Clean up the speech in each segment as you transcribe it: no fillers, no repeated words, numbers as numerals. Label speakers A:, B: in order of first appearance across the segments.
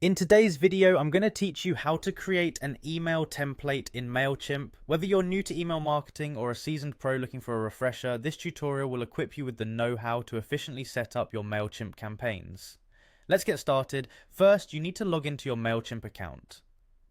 A: In today's video, I'm going to teach you how to create an email template in Mailchimp. Whether you're new to email marketing or a seasoned pro looking for a refresher, this tutorial will equip you with the know-how to efficiently set up your Mailchimp campaigns. Let's get started. First, you need to log into your Mailchimp account.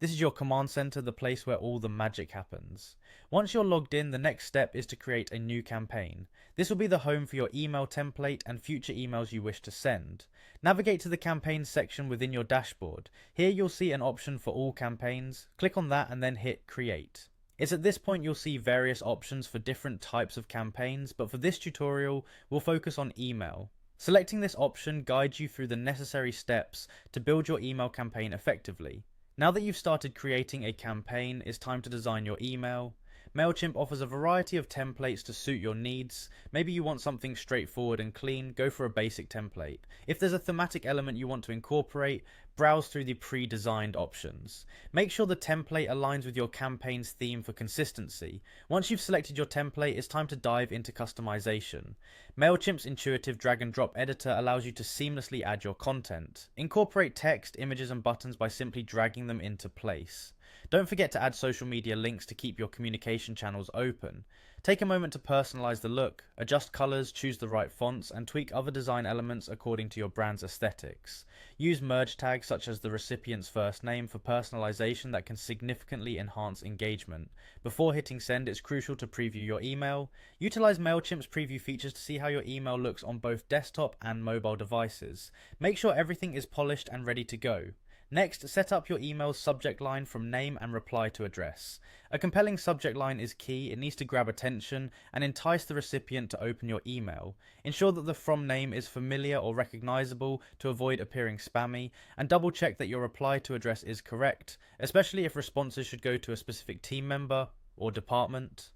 A: This is your command center, the place where all the magic happens. Once you're logged in, the next step is to create a new campaign. This will be the home for your email template and future emails you wish to send. Navigate to the campaigns section within your dashboard. Here you'll see an option for all campaigns. Click on that and then hit create. It's at this point you'll see various options for different types of campaigns, but for this tutorial, we'll focus on email. Selecting this option guides you through the necessary steps to build your email campaign effectively. Now that you've started creating a campaign, it's time to design your email. Mailchimp offers a variety of templates to suit your needs. Maybe you want something straightforward and clean, go for a basic template. If there's a thematic element you want to incorporate, browse through the pre-designed options. Make sure the template aligns with your campaign's theme for consistency. Once you've selected your template, it's time to dive into customization. Mailchimp's intuitive drag and drop editor allows you to seamlessly add your content. Incorporate text, images and buttons by simply dragging them into place. Don't forget to add social media links to keep your communication channels open. Take a moment to personalize the look, adjust colors, choose the right fonts, and tweak other design elements according to your brand's aesthetics. Use merge tags such as the recipient's first name for personalization that can significantly enhance engagement. Before hitting send, it's crucial to preview your email. Utilize Mailchimp's preview features to see how your email looks on both desktop and mobile devices. Make sure everything is polished and ready to go. Next, set up your email's subject line from name and reply to address. A compelling subject line is key. It needs to grab attention and entice the recipient to open your email. Ensure that the from name is familiar or recognizable to avoid appearing spammy, and double check that your reply to address is correct, especially if responses should go to a specific team member or department.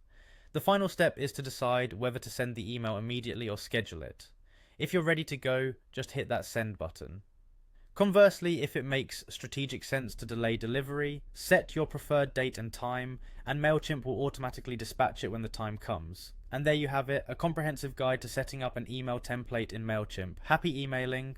A: The final step is to decide whether to send the email immediately or schedule it. If you're ready to go, just hit that send button. Conversely, if it makes strategic sense to delay delivery, set your preferred date and time, and Mailchimp will automatically dispatch it when the time comes. And there you have it, a comprehensive guide to setting up an email template in Mailchimp. Happy emailing,